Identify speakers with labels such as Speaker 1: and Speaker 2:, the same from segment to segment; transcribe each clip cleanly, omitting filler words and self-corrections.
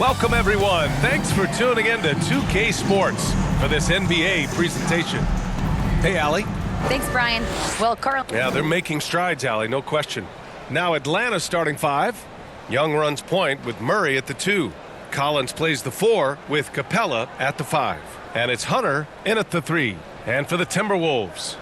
Speaker 1: Welcome, everyone. Thanks for tuning in to 2K Sports for this NBA presentation. Hey, Allie.
Speaker 2: Thanks, Brian. Well, Carl.
Speaker 1: Yeah, they're making strides, Allie, no question. Now Atlanta's starting 5. Young runs point with Murray at the 2. Collins plays the 4 with Capella at the 5. And it's Hunter in at the 3. And for the Timberwolves,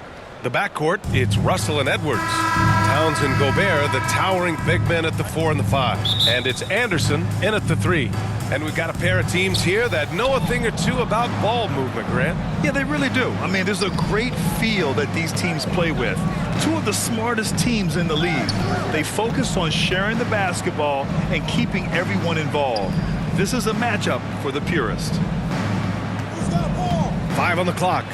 Speaker 1: the backcourt, it's Russell and Edwards. Towns and Gobert, the towering big men at the 4 and the 5. And it's Anderson in at the 3. And we've got a pair of teams here that know a thing or two about ball movement, Grant.
Speaker 3: Yeah, they really do. I mean, there's a great feel that these teams play with. Two of the smartest teams in the league. They focus on sharing the basketball and keeping everyone involved. This is a matchup for the purist.
Speaker 1: 5 on the clock.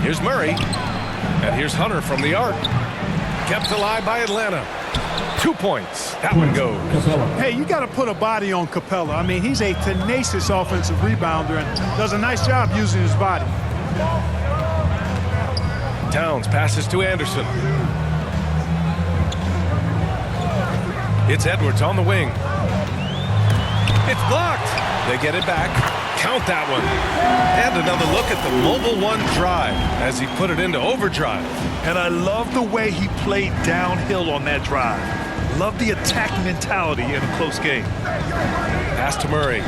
Speaker 1: Here's Murray. And here's Hunter from the arc. Kept alive by Atlanta. 2 points. That one goes.
Speaker 4: Hey, you got to put a body on Capella. I mean, he's a tenacious offensive rebounder and does a nice job using his body.
Speaker 1: Towns passes to Anderson. It's Edwards on the wing. It's blocked. They get it back. Count that one. And another look at the Mobile One drive as he put it into overdrive.
Speaker 3: And I love the way he played downhill on that drive. Love the attack mentality in a close game.
Speaker 1: Pass to Murray.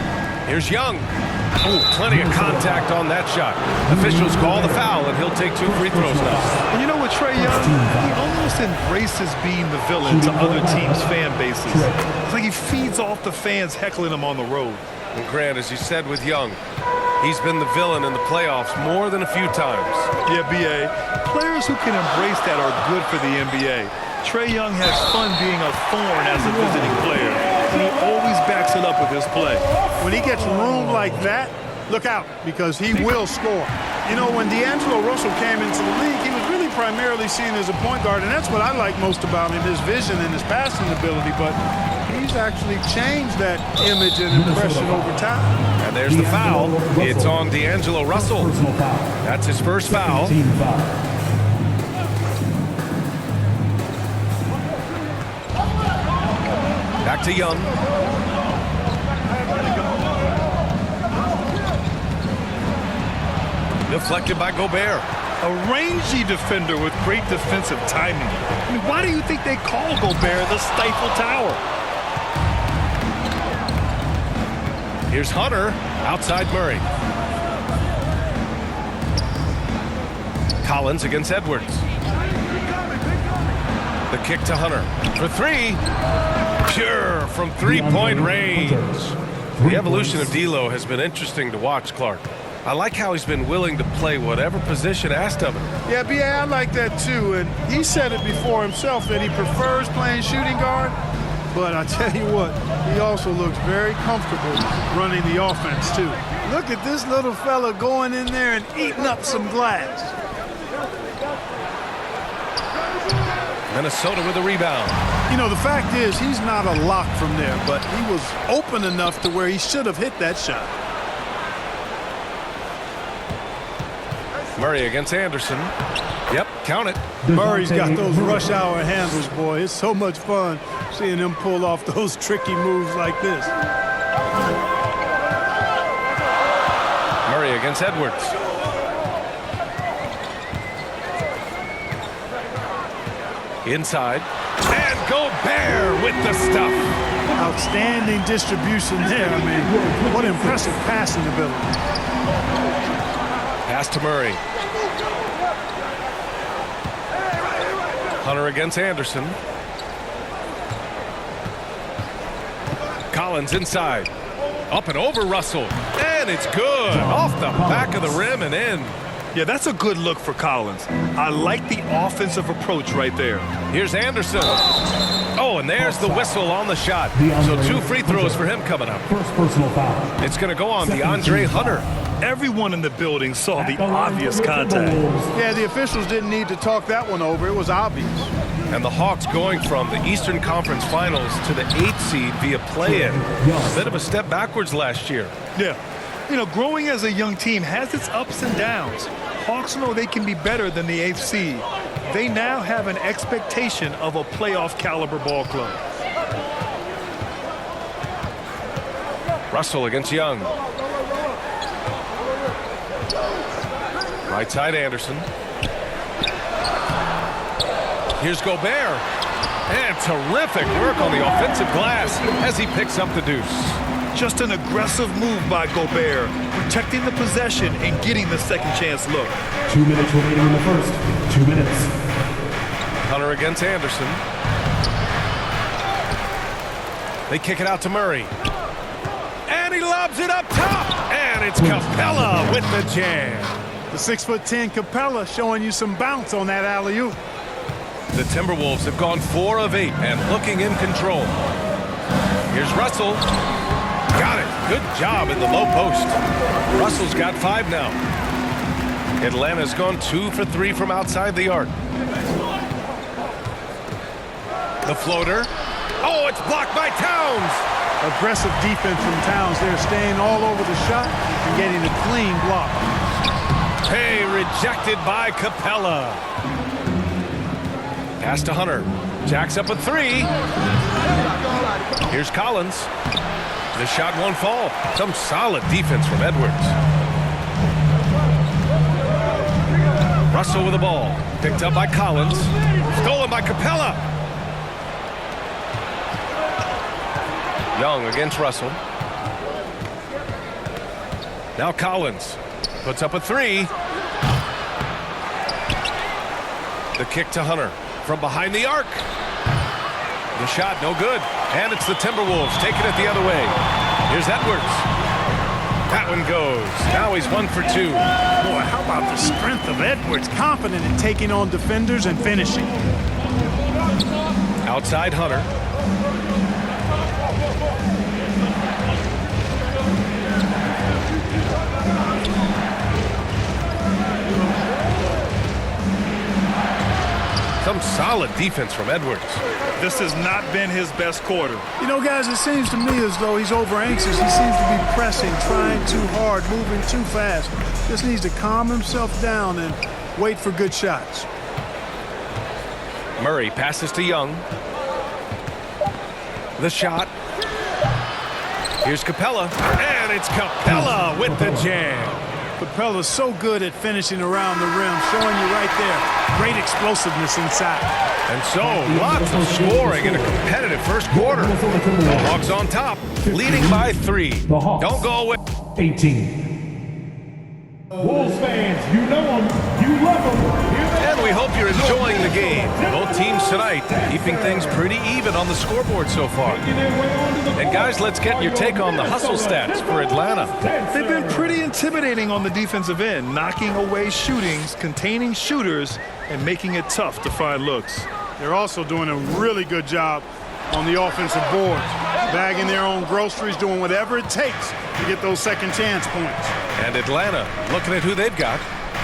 Speaker 1: Here's Young. Ooh, plenty of contact on that shot. Officials call the foul, and he'll take 2 free throws now.
Speaker 3: And you know what, Trae Young? He almost embraces being the villain to other teams' fan bases. It's like he feeds off the fans heckling him on the road.
Speaker 1: And Grant, as you said with Young, he's been the villain in the playoffs more than a few times.
Speaker 3: Yeah, B.A. Players who can embrace that are good for the NBA. Trae Young has fun being a thorn as a visiting player, and he always backs it up with his play.
Speaker 4: When he gets room like that, look out, because he will score. You know, when D'Angelo Russell came into the league, he was really primarily seen as a point guard, and that's what I like most about him, his vision and his passing ability, but he's actually changed that image and impression over time.
Speaker 1: And there's the foul. It's on D'Angelo Russell. That's his first foul. Back to Young. Deflected by Gobert.
Speaker 3: A rangy defender with great defensive timing. I mean, why do you think they call Gobert the Stifle Tower?
Speaker 1: Here's Hunter outside Murray. Collins against Edwards. The kick to Hunter for 3. Pure from three-point range. The evolution of D'Lo has been interesting to watch, Clark. I like how he's been willing to play whatever position asked of him.
Speaker 4: Yeah, B.A., I like that too, and he said it before himself that he prefers playing shooting guard, but I tell you what, he also looks very comfortable running the offense too. Look at this little fella going in there and eating up some glass.
Speaker 1: Minnesota with a rebound.
Speaker 4: You know, the fact is he's not a lock from there, but he was open enough to where he should have hit that shot.
Speaker 1: Murray against Anderson. Yep, count it.
Speaker 4: Murray's got those rush hour handles, boy. It's so much fun seeing him pull off those tricky moves like this.
Speaker 1: Murray against Edwards. Inside. And Gobert with the stuff.
Speaker 4: Outstanding distribution there. I mean, what impressive passing ability.
Speaker 1: Pass to Murray. Hunter against Anderson. Collins inside. Up and over Russell. And it's good. Off the back of the rim and in.
Speaker 3: Yeah, that's a good look for Collins. I like the offensive approach right there.
Speaker 1: Here's Anderson. Oh, and there's the whistle on the shot. So 2 free throws for him coming up.
Speaker 5: First personal foul.
Speaker 1: It's going to go on DeAndre Hunter.
Speaker 3: Everyone in the building saw the obvious contact.
Speaker 4: Yeah, the officials didn't need to talk that one over. It was obvious.
Speaker 1: And the Hawks going from the Eastern Conference Finals to the 8th seed via play-in. A bit of a step backwards last year.
Speaker 3: Yeah. You know, growing as a young team has its ups and downs. Hawks know they can be better than the 8th seed. They now have an expectation of a playoff caliber ball club.
Speaker 1: Russell against Young. Right side Anderson. Here's Gobert. And terrific work on the offensive glass as he picks up the deuce.
Speaker 3: Just an aggressive move by Gobert, protecting the possession and getting the second chance look.
Speaker 5: 2 minutes remaining in the first. 2 minutes.
Speaker 1: Hunter against Anderson. They kick it out to Murray. And he lobs it up top. And it's Capella with the jam.
Speaker 4: The 6'10" Capella showing you some bounce on that alley-oop.
Speaker 1: The Timberwolves have gone 4 of 8 and looking in control. Here's Russell. Got it. Good job in the low post. Russell's got 5 now. Atlanta's gone 2 for 3 from outside the arc. The floater. Oh, it's blocked by Towns.
Speaker 4: Aggressive defense from Towns. They're staying all over the shot and getting a clean block.
Speaker 1: Hey, rejected by Capella. Pass to Hunter. Jacks up a 3. Here's Collins. The shot won't fall. Some solid defense from Edwards. Russell with the ball. Picked up by Collins. Stolen by Capella. Young against Russell. Now Collins. Puts up a 3. The kick to Hunter. From behind the arc. The shot no good. And it's the Timberwolves taking it the other way. Here's Edwards. That one goes. Now he's 1 for 2.
Speaker 4: Boy, how about the strength of Edwards? Confident in taking on defenders and finishing.
Speaker 1: Outside Hunter. Some solid defense from Edwards.
Speaker 3: This has not been his best quarter.
Speaker 4: You know, guys, it seems to me as though he's over anxious. He seems to be pressing, trying too hard, moving too fast. Just needs to calm himself down and wait for good shots.
Speaker 1: Murray passes to Young. The shot. Here's Capella. And it's Capella with the jam.
Speaker 4: Capella's so good at finishing around the rim, showing you right there. Great explosiveness inside.
Speaker 1: And so, lots of scoring in a competitive first quarter. The Hawks on top, leading by 3. Don't go away.
Speaker 5: 18. Wolves fans, you know them, you love them.
Speaker 1: And we hope you're enjoying the game. Both teams tonight keeping things pretty even on the scoreboard so far. And guys, let's get your take on the hustle stats for Atlanta.
Speaker 3: They've been pretty intimidating on the defensive end, knocking away shootings, containing shooters, and making it tough to find looks.
Speaker 4: They're also doing a really good job on the offensive boards, bagging their own groceries, doing whatever it takes to get those second chance points.
Speaker 1: And Atlanta, looking at who they've got.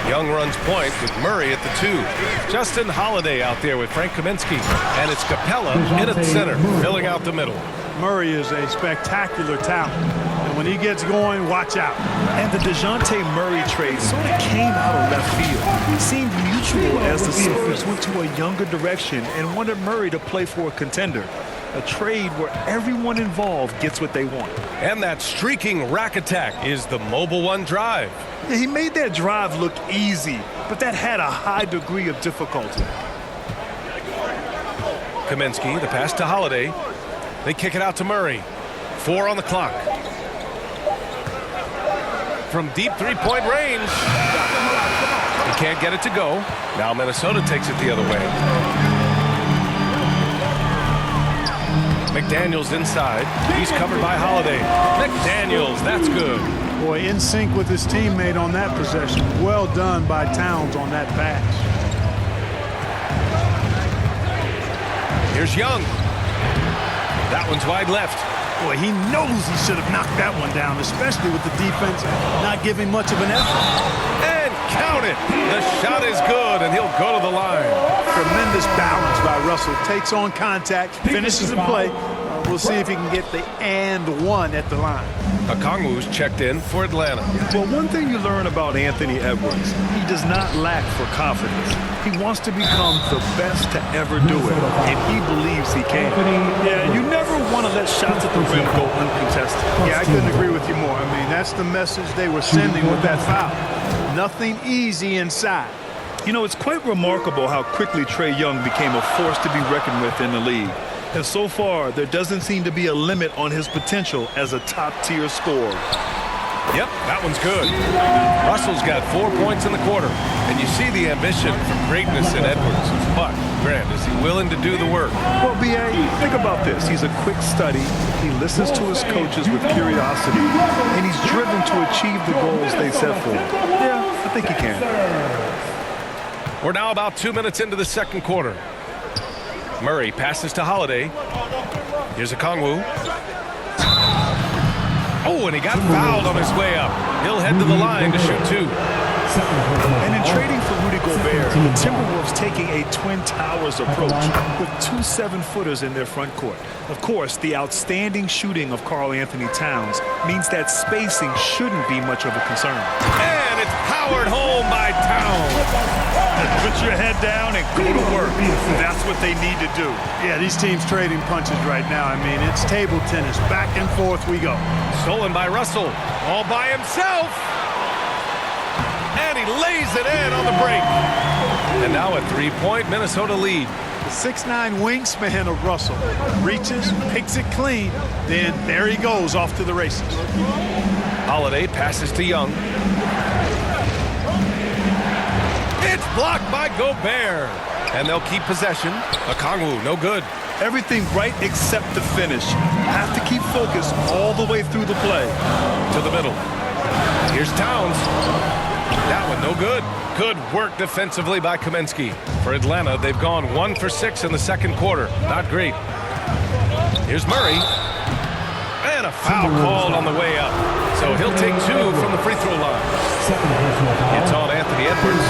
Speaker 1: Young runs point with Murray at the 2. Justin Holiday out there with Frank Kaminsky. And it's Capella in at the center, filling out the middle.
Speaker 4: Murray is a spectacular talent. And when he gets going, watch out.
Speaker 3: And the DeJounte Murray trade sort of came out of left field. It seemed mutual as the Sixers went to a younger direction and wanted Murray to play for a contender. A trade where everyone involved gets what they want.
Speaker 1: And that streaking rack attack is the Mobile One drive.
Speaker 3: Yeah, he made that drive look easy, but that had a high degree of difficulty.
Speaker 1: Kaminsky, the pass to Holiday. They kick it out to Murray. 4 on the clock. From deep three-point range. He can't get it to go. Now Minnesota takes it the other way. McDaniels inside. He's covered by Holiday. McDaniels, that's good.
Speaker 4: Boy, in sync with his teammate on that possession. Well done by Towns on that pass.
Speaker 1: Here's Young. That one's wide left.
Speaker 4: Boy, he knows he should have knocked that one down, especially with the defense not giving much of an effort.
Speaker 1: And count it. The shot is good, and he'll go to the line.
Speaker 4: Tremendous balance by Russell. Takes on contact, finishes the play. We'll see if he can get the and one at the line.
Speaker 1: Okongwu's checked in for Atlanta.
Speaker 3: Well, one thing you learn about Anthony Edwards, he does not lack for confidence. He wants to become the best to ever do it, and he believes he can. Yeah, you never want to let shots at the rim go uncontested.
Speaker 4: Yeah, I couldn't agree with you more. I mean, that's the message they were sending with that foul. Nothing easy inside.
Speaker 3: You know, it's quite remarkable how quickly Trae Young became a force to be reckoned with in the league. And so far, there doesn't seem to be a limit on his potential as a top-tier scorer.
Speaker 1: Yep, that one's good. Russell's got 4 points in the quarter, and you see the ambition for greatness in Edwards. But, Grant, is he willing to do the work?
Speaker 3: Well, B.A., think about this. He's a quick study. He listens to his coaches with curiosity, and he's driven to achieve the goals they set for him. Yeah, I think he can.
Speaker 1: We're now about 2 minutes into the second quarter. Murray passes to Holiday. Here's Okongwu. Oh, and he got fouled on his way up. He'll head to the line to shoot two.
Speaker 3: And in trading for Rudy Gobert, the Timberwolves taking a Twin Towers approach with 2 7-footers in their front court. Of course, the outstanding shooting of Karl Anthony Towns means that spacing shouldn't be much of a concern.
Speaker 1: And it's powered home by Towns.
Speaker 3: Put your head down and go to work. That's what they need to do.
Speaker 4: Yeah, these teams trading punches right now. I mean, it's table tennis. Back and forth we go.
Speaker 1: Stolen by Russell. All by himself. And he lays it in on the break. And now a 3-point Minnesota lead.
Speaker 4: The 6'9" wingspan of Russell. Reaches, picks it clean. Then there he goes off to the races.
Speaker 1: Holiday passes to Young. It's blocked by Gobert. And they'll keep possession. Okongwu, no good.
Speaker 3: Everything right except the finish. Have to keep focus all the way through the play.
Speaker 1: To the middle. Here's Towns. That one no good. Good work defensively by Kaminsky. For Atlanta, they've gone 1 for 6 in the second quarter. Not great. Here's Murray. And a foul called on the way up. So he'll take 2 from the free throw line. It's on Anthony Edwards.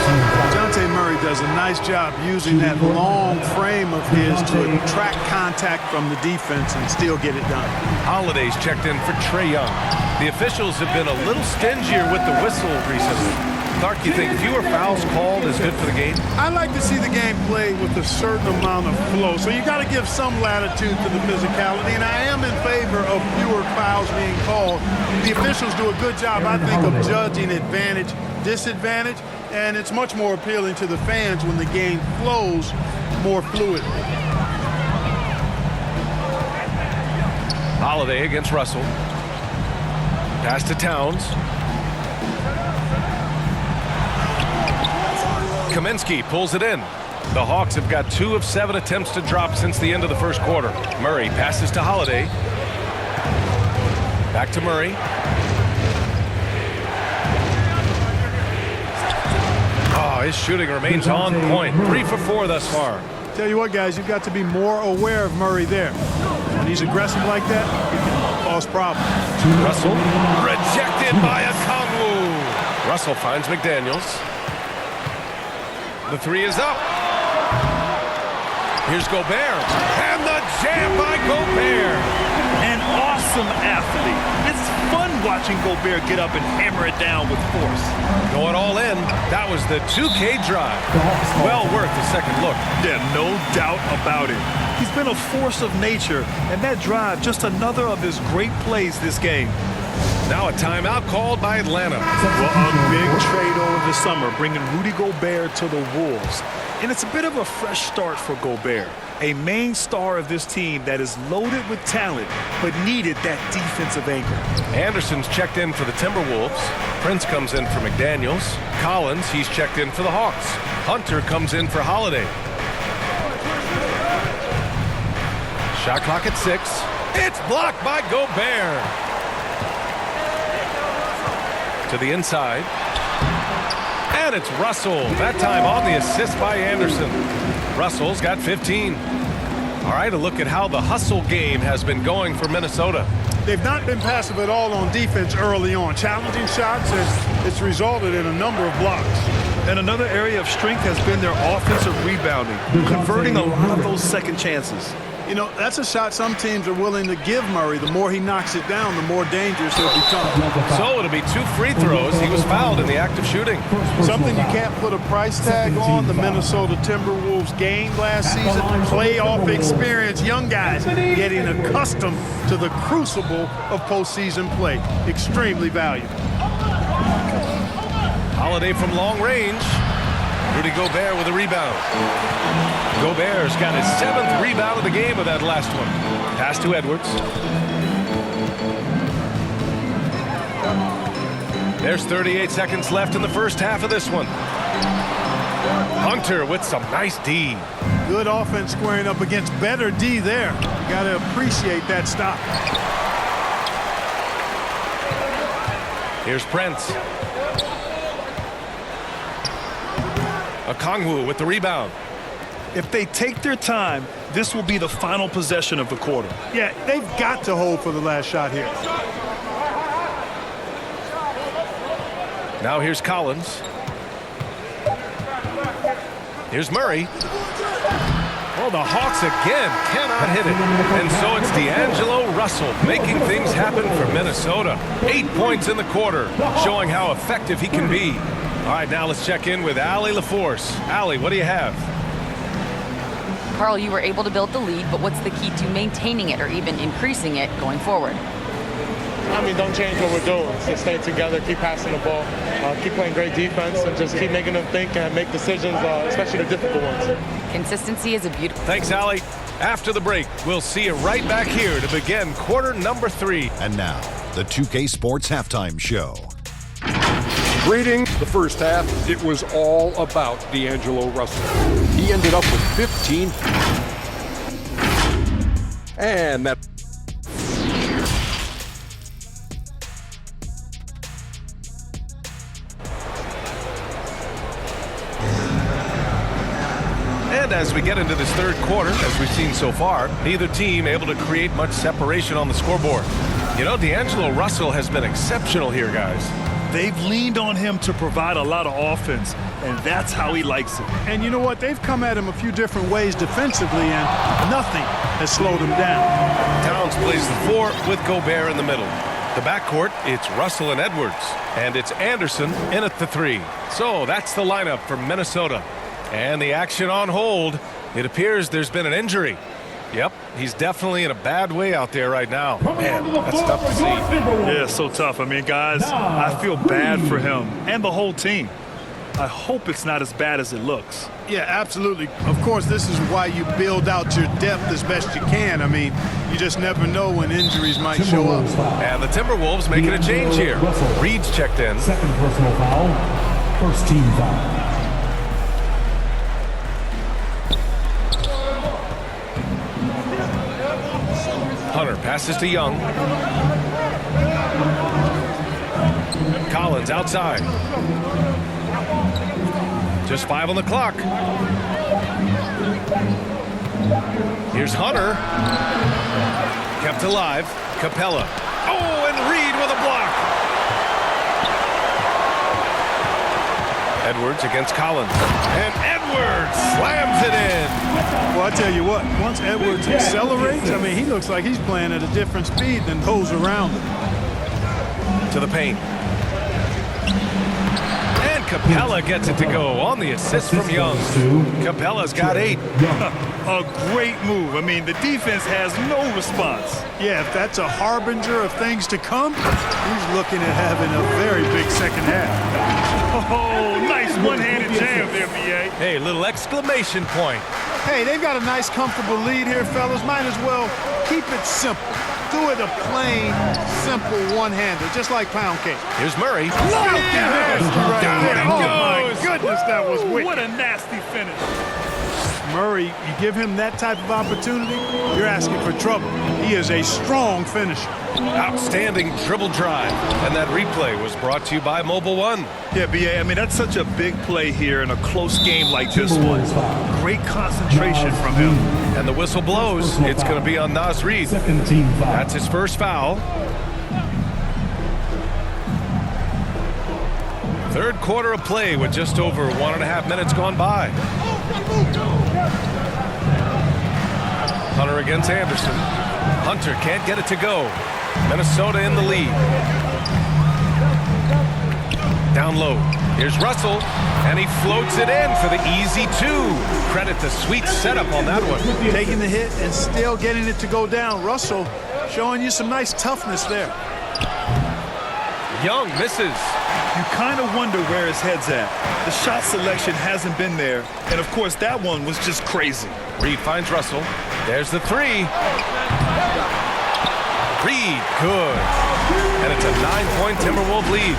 Speaker 4: Dejounte Murray does a nice job using that long frame of his to attract contact from the defense and still get it done.
Speaker 1: Holiday's checked in for Trae Young. The officials have been a little stingier with the whistle recently. Clark, you think fewer fouls called is good for the game?
Speaker 4: I like to see the game played with a certain amount of flow. So you got to give some latitude to the physicality, and I am in favor of fewer fouls being called. The officials do a good job, I think, of judging advantage, disadvantage, and it's much more appealing to the fans when the game flows more fluidly.
Speaker 1: Holiday against Russell. Pass to Towns. Kaminsky pulls it in. The Hawks have got 2 of 7 attempts to drop since the end of the first quarter. Murray passes to Holiday. Back to Murray. Oh, his shooting remains on point. 3 for 4 thus far.
Speaker 4: Tell you what, guys, you've got to be more aware of Murray there. When he's aggressive like that, he can cause problems.
Speaker 1: Russell rejected by Okongwu. Russell finds McDaniels. The 3 is up. Here's Gobert. And the jam by Gobert.
Speaker 3: An awesome athlete. It's fun watching Gobert get up and hammer it down with force.
Speaker 1: Going all in. That was the 2K drive. Well worth a second look.
Speaker 3: Yeah, no doubt about it. He's been a force of nature, and that drive just another of his great plays this game.
Speaker 1: Now a timeout called by Atlanta.
Speaker 3: Well, a big trade over the summer, bringing Rudy Gobert to the Wolves. And it's a bit of a fresh start for Gobert, a main star of this team that is loaded with talent, but needed that defensive anchor.
Speaker 1: Anderson's checked in for the Timberwolves. Prince comes in for McDaniels. Collins, he's checked in for the Hawks. Hunter comes in for Holiday. Shot clock at 6. It's blocked by Gobert. To the inside. And it's Russell. That time on the assist by Anderson. Russell's got 15. All right, a look at how the hustle game has been going for Minnesota.
Speaker 4: They've not been passive at all on defense early on. Challenging shots, and it's resulted in a number of blocks.
Speaker 3: And another area of strength has been their offensive rebounding, converting a lot of those second chances.
Speaker 4: You know, that's a shot some teams are willing to give Murray. The more he knocks it down, the more dangerous he'll become.
Speaker 1: So it'll be 2 free throws. He was fouled in the act of shooting.
Speaker 4: Something you can't put a price tag on, the Minnesota Timberwolves gained last season. Playoff experience, young guys getting accustomed to the crucible of postseason play. Extremely valuable.
Speaker 1: Holiday from long range. Rudy Gobert with a rebound. Gobert's got his 7th rebound of the game with that last one. Pass to Edwards. There's 38 seconds left in the first half of this one. Hunter with some nice D.
Speaker 4: Good offense squaring up against better D there. Got to appreciate that stop.
Speaker 1: Here's Prince. Okongwu with the rebound.
Speaker 3: If they take their time, this will be the final possession of the quarter.
Speaker 4: Yeah, they've got to hold for the last shot here.
Speaker 1: Now here's Collins. Here's Murray. Oh, the Hawks again cannot hit it. And so it's D'Angelo Russell making things happen for Minnesota. 8 points in the quarter, showing how effective he can be. All right, now let's check in with Allie LaForce. Allie, what do you have?
Speaker 2: Carl, you were able to build the lead, but what's the key to maintaining it or even increasing it going forward?
Speaker 6: I mean, don't change what we're doing. Just stay together, keep passing the ball, keep playing great defense, and just keep making them think and make decisions, especially the difficult ones.
Speaker 2: Consistency is a beautiful...
Speaker 1: Thanks, Allie. After the break, we'll see you right back here to begin quarter number 3.
Speaker 7: And now, the 2K Sports Halftime Show.
Speaker 8: Reading the first half, it was all about D'Angelo Russell. He ended up with 15. And that...
Speaker 1: And as we get into this third quarter, as we've seen so far, neither team able to create much separation on the scoreboard. You know, D'Angelo Russell has been exceptional here, guys.
Speaker 3: They've leaned on him to provide a lot of offense, and that's how he likes it.
Speaker 4: And you know what? They've come at him a few different ways defensively, and nothing has slowed him down.
Speaker 1: Towns plays the 4 with Gobert in the middle. The backcourt, it's Russell and Edwards. And it's Anderson in at the 3. So that's the lineup for Minnesota. And the action on hold. It appears there's been an injury. Yep, he's definitely in a bad way out there right now. Man, that's tough to see.
Speaker 3: Yeah, so tough. I mean, guys, I feel bad for him and the whole team. I hope it's not as bad as it looks.
Speaker 4: Yeah, absolutely. Of course, this is why you build out your depth as best you can. I mean, you just never know when injuries might show up.
Speaker 1: And the Timberwolves making a change here. Reed's checked in.
Speaker 5: Second personal foul. First team foul.
Speaker 1: Hunter passes to Young. Collins outside. Just 5 on the clock. Here's Hunter. Kept alive. Capella. Oh, and Reed with a block. Edwards against Collins. And Edwards slams it in.
Speaker 4: Well, I tell you what, once Edwards accelerates, I mean, he looks like he's playing at a different speed than those around him.
Speaker 1: To the paint. And Capella gets it to go on the assist from Young. Capella's got 8.
Speaker 3: A great move. I mean, the defense has no response.
Speaker 4: Yeah, if that's a harbinger of things to come, he's looking at having a very big second half.
Speaker 3: Oh, nice one-handed jam there, B.A.
Speaker 1: Hey, little exclamation point.
Speaker 4: Hey, they've got a nice, comfortable lead here, fellas. Might as well keep it simple. Do it a plain, simple one-hander, just like pound cake.
Speaker 1: Here's Murray.
Speaker 4: Down it
Speaker 1: goes.
Speaker 4: My goodness, that was wicked.
Speaker 3: What a nasty finish.
Speaker 4: Murray, you give him that type of opportunity, you're asking for trouble. He is a strong finisher.
Speaker 1: Outstanding dribble drive. And that replay was brought to you by Mobile One.
Speaker 3: Yeah, B.A., I mean, that's such a big play here in a close game like this one. Great concentration from him.
Speaker 1: And the whistle blows. It's going to be on Naz Reid.
Speaker 5: Second team foul.
Speaker 1: That's his first foul. Third quarter of play with just over 1.5 minutes gone by. Hunter against Anderson. Hunter can't get it to go. Minnesota in the lead. Down low. Here's Russell, and he floats it in for the easy 2. Credit the sweet setup on that one.
Speaker 4: Taking the hit and still getting it to go down. Russell showing you some nice toughness there.
Speaker 1: Young misses.
Speaker 3: You kind of wonder where his head's at. The shot selection hasn't been there, and of course that one was just crazy.
Speaker 1: Reed finds Russell. There's the 3. Reed, good. And it's a 9-point Timberwolves lead.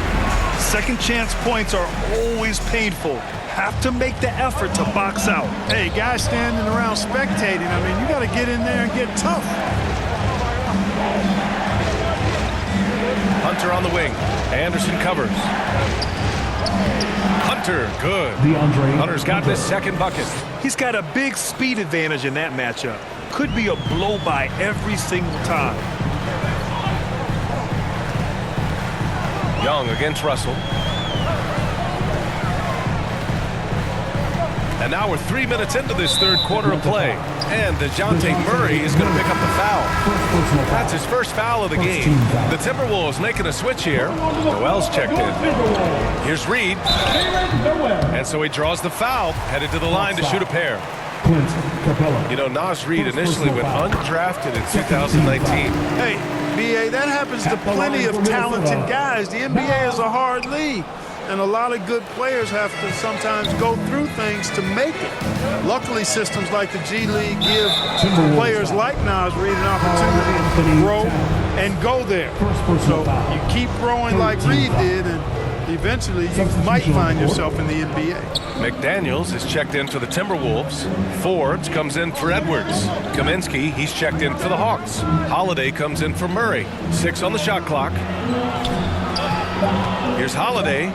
Speaker 3: Second chance points are always painful. Have to make the effort to box out.
Speaker 4: Hey, guys standing around spectating, I mean, you got to get in there and get tough.
Speaker 1: Hunter on the wing. Anderson covers. Hunter, good. Hunter's got his second bucket.
Speaker 3: He's got a big speed advantage in that matchup. Could be a blow by every single time.
Speaker 1: Young against Russell. And now we're 3 minutes into this third quarter of play. And DeJounte Murray is going to pick up the foul. That's his first foul of the game. The Timberwolves making a switch here. Noel's checked in. Here's Reed. And so he draws the foul, headed to the line to shoot a pair. You know, Nas Reed initially went undrafted in 2019.
Speaker 4: Hey, B.A., that happens to plenty of talented guys. The NBA is a hard league, and a lot of good players have to sometimes go through things to make it. Luckily, systems like the G League give players like Nas Reed an opportunity to grow and go there. So you keep growing like Reed did, and eventually you might find yourself in the NBA.
Speaker 1: McDaniels is checked in for the Timberwolves. Forbes comes in for Edwards. Kaminsky, he's checked in for the Hawks. Holiday comes in for Murray. 6 on the shot clock. Here's Holiday.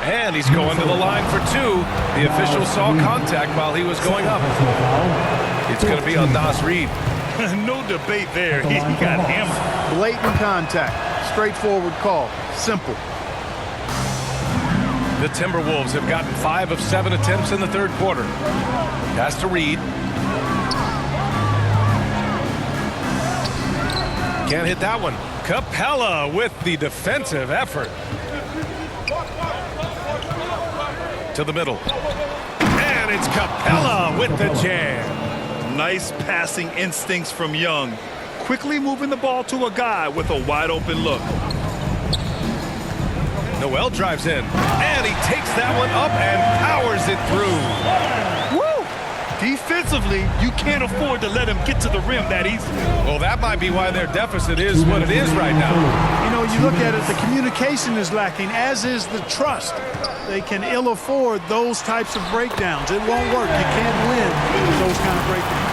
Speaker 1: And he's going to the line for 2. The official saw contact while he was going up. It's going to be on Nas Reed.
Speaker 3: No debate there. He got hammered.
Speaker 4: Blatant contact. Straightforward call. Simple.
Speaker 1: The Timberwolves have gotten 5 of 7 attempts in the third quarter. Pass to Reed. Can't hit that one. Capella with the defensive effort. To the middle. And it's Capella with the jam.
Speaker 3: Nice passing instincts from Young. Quickly moving the ball to a guy with a wide open look.
Speaker 1: Noel drives in, and he takes that one up and powers it through.
Speaker 3: Woo! Defensively, you can't afford to let him get to the rim that easily.
Speaker 1: Well, that might be why their deficit is what it is right now.
Speaker 4: You know, you look at it, the communication is lacking, as is the trust. They can ill afford those types of breakdowns. It won't work. You can't win with those kind of breakdowns.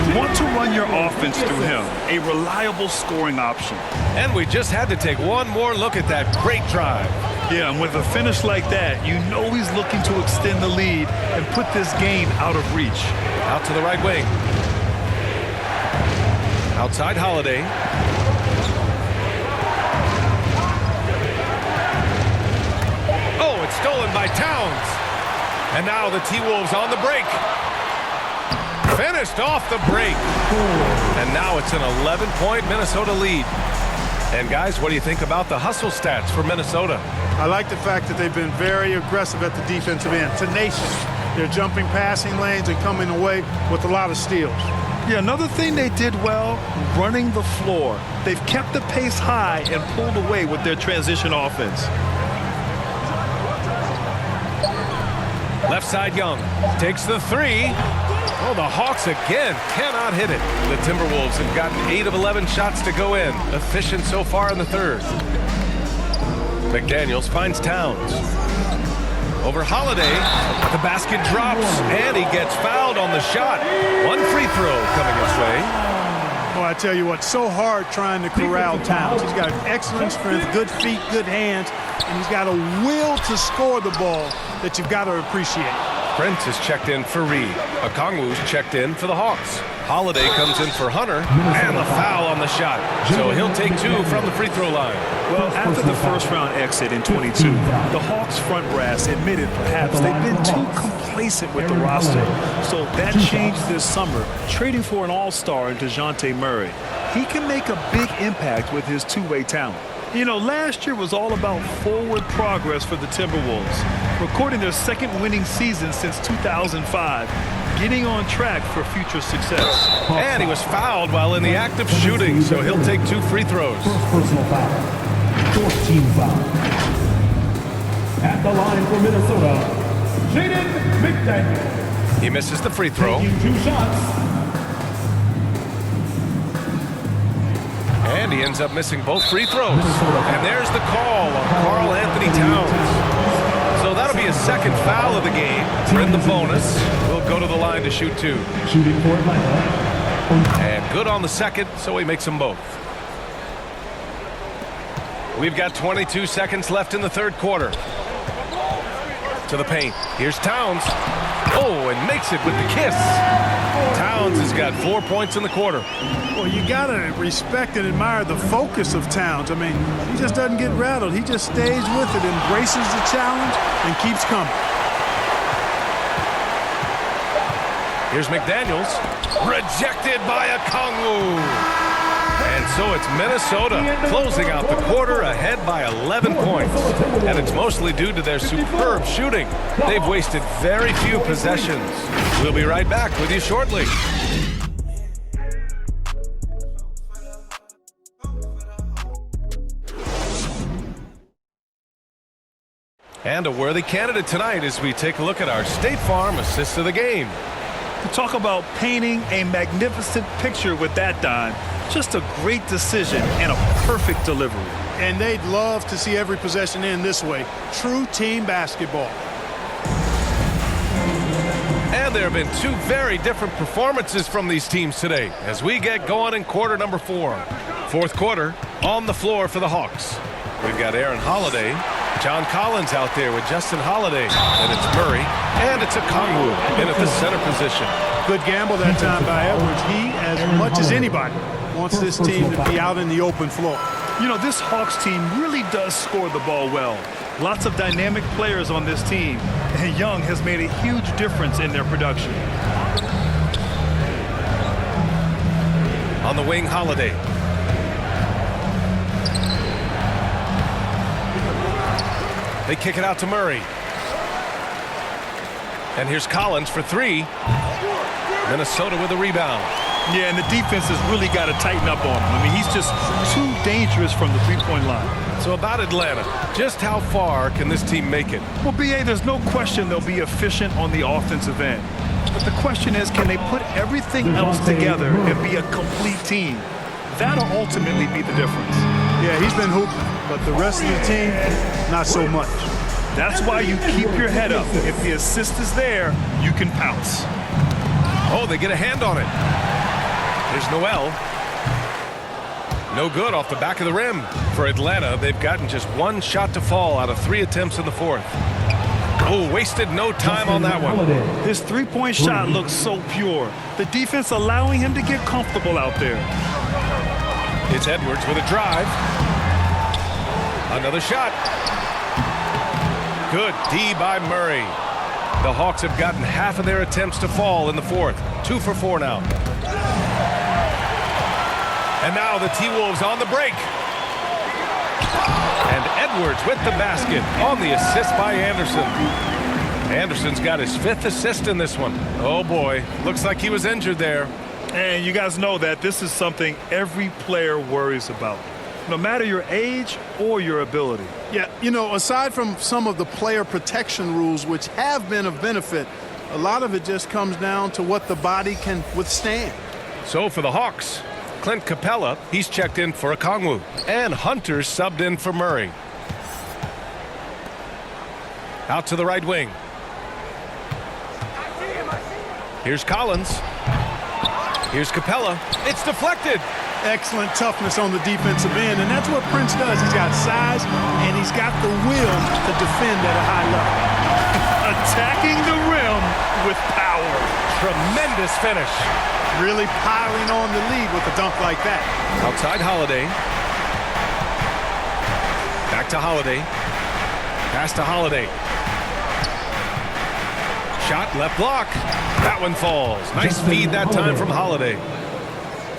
Speaker 3: You want to run your offense through him, a reliable scoring option.
Speaker 1: And we just had to take one more look at that great drive.
Speaker 3: Yeah, and with a finish like that, you know he's looking to extend the lead and put this game out of reach.
Speaker 1: Out to the right wing. Outside Holiday. Oh, it's stolen by Towns. And now the T-Wolves on the break. Finished off the break. And now it's an 11-point Minnesota lead. And guys, what do you think about the hustle stats for Minnesota?
Speaker 4: I like the fact that they've been very aggressive at the defensive end. Tenacious. They're jumping passing lanes and coming away with a lot of steals.
Speaker 3: Yeah, another thing they did well, running the floor. They've kept the pace high and pulled away with their transition offense.
Speaker 1: Left side Young takes the 3. Oh, the Hawks again cannot hit it. The Timberwolves have gotten 8 of 11 shots to go in. Efficient so far in the third. McDaniels finds Towns. Over Holiday. The basket drops, and he gets fouled on the shot. One free throw coming his way.
Speaker 4: Oh, I tell you what, so hard trying to corral Towns. He's got excellent strength, good feet, good hands, and he's got a will to score the ball that you've got to appreciate.
Speaker 1: Prince is checked in for Reed. Okongwu's checked in for the Hawks. Holiday comes in for Hunter, and the foul on the shot. So he'll take 2 from the free throw line.
Speaker 3: Well, after the first-round exit in 22, the Hawks front brass admitted perhaps they've been too complacent with the roster. So that changed this summer, trading for an all-star in DeJounte Murray. He can make a big impact with his two-way talent. You know, last year was all about forward progress for the Timberwolves, recording their second winning season since 2005, getting on track for future success.
Speaker 1: And he was fouled while in the act of shooting, so he'll take 2 free throws.
Speaker 5: First personal foul. 14 foul. At the line for Minnesota, Jaden McDaniel.
Speaker 1: He misses the free throw.
Speaker 5: Taking 2 shots.
Speaker 1: And he ends up missing both free throws. And there's the call on Karl Anthony Towns. So that'll be his second foul of the game. In the bonus, we'll go to the line to shoot 2.
Speaker 5: Shooting for Atlanta.
Speaker 1: And good on the second, so he makes them both. We've got 22 seconds left in the third quarter. To the paint. Here's Towns. Oh, and makes it with the kiss. Towns has got 4 points in the quarter.
Speaker 4: Well, you got to respect and admire the focus of Towns. I mean, he just doesn't get rattled. He just stays with it, embraces the challenge, and keeps coming.
Speaker 1: Here's McDaniels. Rejected by Okongwu. And so it's Minnesota closing out the quarter ahead by 11 points. And it's mostly due to their superb shooting. They've wasted very few possessions. We'll be right back with you shortly. And a worthy candidate tonight as we take a look at our State Farm assist of the game.
Speaker 3: To talk about painting a magnificent picture with that dime, just a great decision and a perfect delivery.
Speaker 4: And they'd love to see every possession end this way. True team basketball.
Speaker 1: And there have been 2 very different performances from these teams today as we get going in quarter number 4. Fourth quarter on the floor for the Hawks. We've got Aaron Holiday, John Collins out there with Justin Holiday, and it's Murray, and it's Okongwu in at the center position.
Speaker 4: Good gamble that time by Edwards. He, as much as anybody, wants this team to be out in the open floor.
Speaker 3: You know, this Hawks team really does score the ball well. Lots of dynamic players on this team, and Young has made a huge difference in their production.
Speaker 1: On the wing, Holiday. They kick it out to Murray. And here's Collins for 3. Minnesota with a rebound.
Speaker 3: Yeah, and the defense has really got to tighten up on him. I mean, he's just too dangerous from the three-point line.
Speaker 1: So about Atlanta, just how far can this team make it?
Speaker 3: Well, B.A., there's no question they'll be efficient on the offensive end. But the question is, can they put everything else together and be a complete team? That'll ultimately be the difference.
Speaker 4: Yeah, he's been hooping, but the rest of the team, not so much.
Speaker 3: That's why you keep your head up. If the assist is there, you can pounce.
Speaker 1: Oh, they get a hand on it. Here's Noel. No good off the back of the rim. For Atlanta, they've gotten just 1 shot to fall out of 3 attempts in the fourth. Oh, wasted no time on that one.
Speaker 3: His three-point shot looks so pure. The defense allowing him to get comfortable out there.
Speaker 1: It's Edwards with a drive. Another shot. Good D by Murray. The Hawks have gotten half of their attempts to fall in the fourth. 2 for 4 now. And now the T-Wolves on the break. And Edwards with the basket on the assist by Anderson. Anderson's got his 5th assist in this one. Oh boy, looks like he was injured there.
Speaker 3: And you guys know that this is something every player worries about, no matter your age or your ability.
Speaker 4: Yeah, you know, aside from some of the player protection rules, which have been of benefit, a lot of it just comes down to what the body can withstand.
Speaker 1: So for the Hawks, Clint Capella, he's checked in for Okongwu. And Hunter subbed in for Murray. Out to the right wing. Here's Collins. Here's Capella. It's deflected.
Speaker 4: Excellent toughness on the defensive end, and that's what Prince does. He's got size, and he's got the will to defend at a high level.
Speaker 3: Attacking the rim with power.
Speaker 1: Tremendous finish.
Speaker 4: Really piling on the lead with a dunk like that.
Speaker 1: Outside Holiday. Back to Holiday. Pass to Holiday. Shot, left block. That one falls. Nice feed that time from Holiday.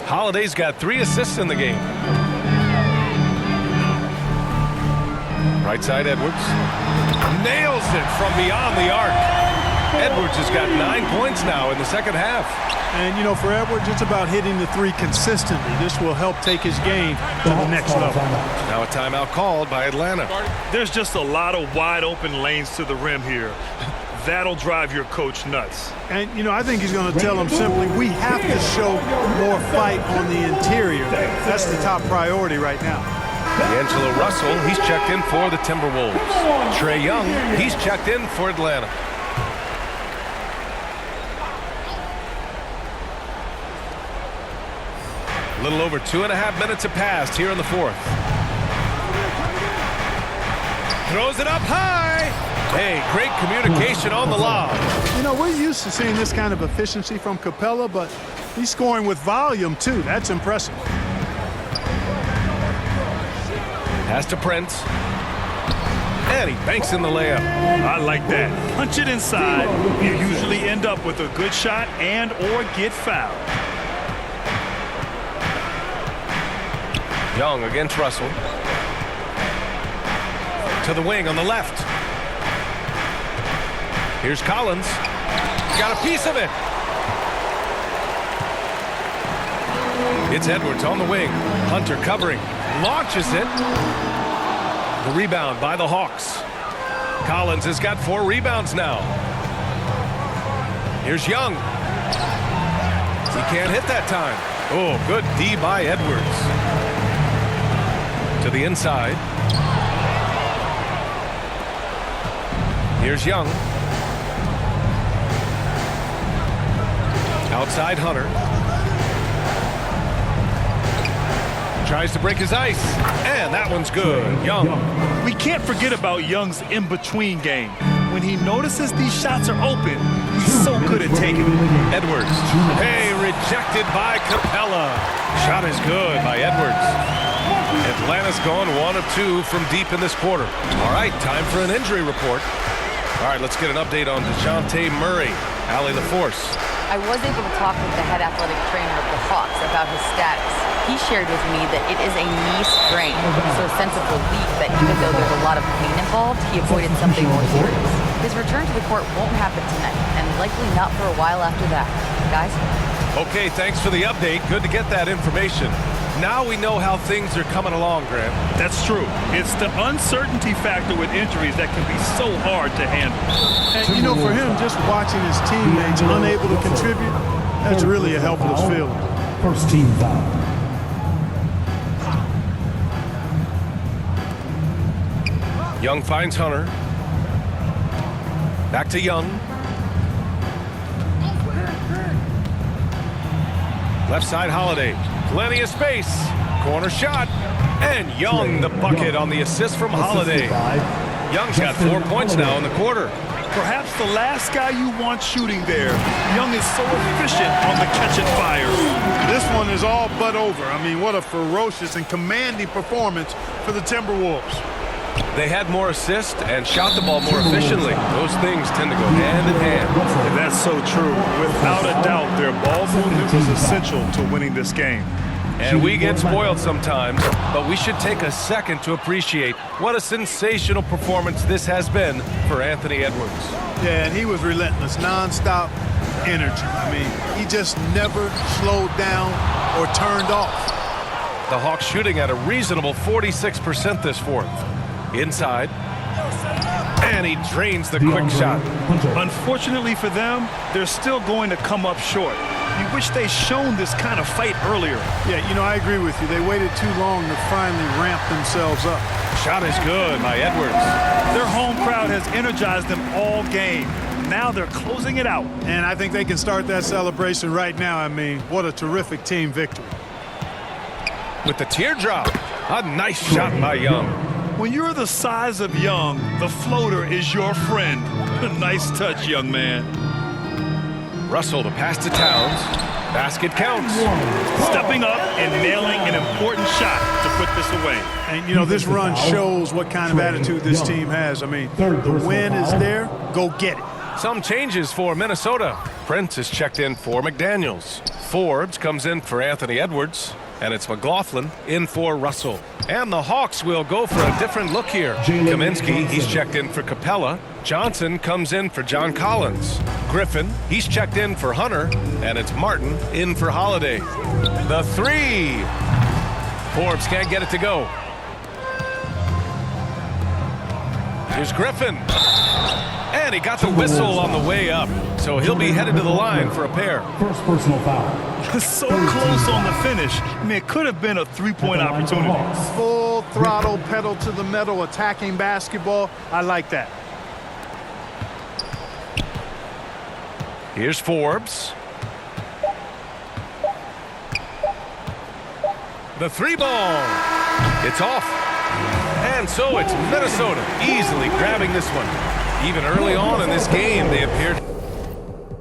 Speaker 1: Holiday's got 3 assists in the game. Right side Edwards. Nails it from beyond the arc. Edwards has got 9 points now in the second half.
Speaker 4: And, you know, for Edwards, it's about hitting the 3 consistently. This will help take his game to the next level.
Speaker 1: Now a timeout called by Atlanta.
Speaker 3: There's just a lot of wide open lanes to the rim here. That'll drive your coach nuts.
Speaker 4: And, you know, I think he's going to tell them simply, we have to show more fight on the interior. That's the top priority right now.
Speaker 1: D'Angelo Russell, he's checked in for the Timberwolves. Trae Young, he's checked in for Atlanta. A little over 2.5 minutes have passed here in the fourth. Throws it up high. Hey, great communication on the lob.
Speaker 4: You know, we're used to seeing this kind of efficiency from Capella, but he's scoring with volume, too. That's impressive.
Speaker 1: Pass to Prince. And he banks in the layup.
Speaker 3: I like that. Punch it inside. You usually end up with a good shot and or get fouled.
Speaker 1: Young against Russell. To the wing on the left. Here's Collins. Got a piece of it. It's Edwards on the wing. Hunter covering. Launches it. The rebound by the Hawks. Collins has got 4 rebounds now. Here's Young. He can't hit that time. Oh, good D by Edwards. To the inside. Here's Young. Outside Hunter. Tries to break his ice. And that one's good. Young.
Speaker 3: We can't forget about Young's in-between game. When he notices these shots are open, he's so good at taking them.
Speaker 1: Edwards. Hey, rejected by Capella. Shot is good by Edwards. Atlanta's gone 1 of 2 from deep in this quarter. All right, time for an injury report. All right, let's get an update on DeJounte Murray. Allie LaForce.
Speaker 2: I was able to talk with the head athletic trainer of the Hawks about his status. He shared with me that it is a knee sprain, so a sense of relief that even though there's a lot of pain involved, he avoided something more serious. His return to the court won't happen tonight, and likely not for a while after that. Guys?
Speaker 1: Okay, thanks for the update. Good to get that information. Now we know how things are coming along, Grant.
Speaker 3: That's true. It's the uncertainty factor with injuries that can be so hard to handle.
Speaker 4: And, you know, for him, just watching his teammates unable to contribute, that's really a helpless feeling.
Speaker 5: First team foul.
Speaker 1: Young finds Hunter. Back to Young. Left side Holiday. Plenty of space. Corner shot. And Young the bucket on the assist from Holiday. Young's got 4 points now in the quarter.
Speaker 3: Perhaps the last guy you want shooting there. Young is so efficient on the catch and fire.
Speaker 4: This one is all but over. I mean, what a ferocious and commanding performance for the Timberwolves.
Speaker 1: They had more assists and shot the ball more efficiently. Those things tend to go hand in hand.
Speaker 3: And that's so true. Without a doubt, their ball movement was essential to winning this game.
Speaker 1: And we get spoiled sometimes, but we should take a second to appreciate what a sensational performance this has been for Anthony Edwards.
Speaker 4: Yeah, and he was relentless, nonstop energy. I mean, he just never slowed down or turned off.
Speaker 1: The Hawks shooting at a reasonable 46% this fourth. Inside. And he drains the quick shot.
Speaker 3: Unfortunately for them, they're still going to come up short. You wish they'd shown this kind of fight earlier.
Speaker 4: Yeah, you know, I agree with you. They waited too long to finally ramp themselves up.
Speaker 1: Shot is good by Edwards.
Speaker 3: Their home crowd has energized them all game. Now they're closing it out.
Speaker 4: And I think they can start that celebration right now. I mean, what a terrific team victory.
Speaker 1: With the teardrop. A nice shot by Young.
Speaker 3: When you're the size of Young, the floater is your friend. Nice touch, young man.
Speaker 1: Russell to pass to Towns. Basket counts.
Speaker 3: Stepping up and nailing an important shot to put this away.
Speaker 4: And, you know, this run shows what kind of attitude this team has. I mean, the win is there. Go get it.
Speaker 1: Some changes for Minnesota. Prince is checked in for McDaniels. Forbes comes in for Anthony Edwards. And it's McLaughlin in for Russell. And the Hawks will go for a different look here. Kaminsky, he's checked in for Capella. Johnson comes in for John Collins. Griffin, he's checked in for Hunter. And it's Martin in for Holiday. The three. Forbes can't get it to go. Here's Griffin. And he got the whistle on the way up. So he'll be headed to the line for a pair.
Speaker 5: First personal foul.
Speaker 3: So close on the finish. I mean, it could have been a three-point opportunity.
Speaker 4: Full throttle, pedal to the metal, attacking basketball. I like that.
Speaker 1: Here's Forbes. The three ball. It's off. And so it's Minnesota easily grabbing this one. Even early on in this game, they appeared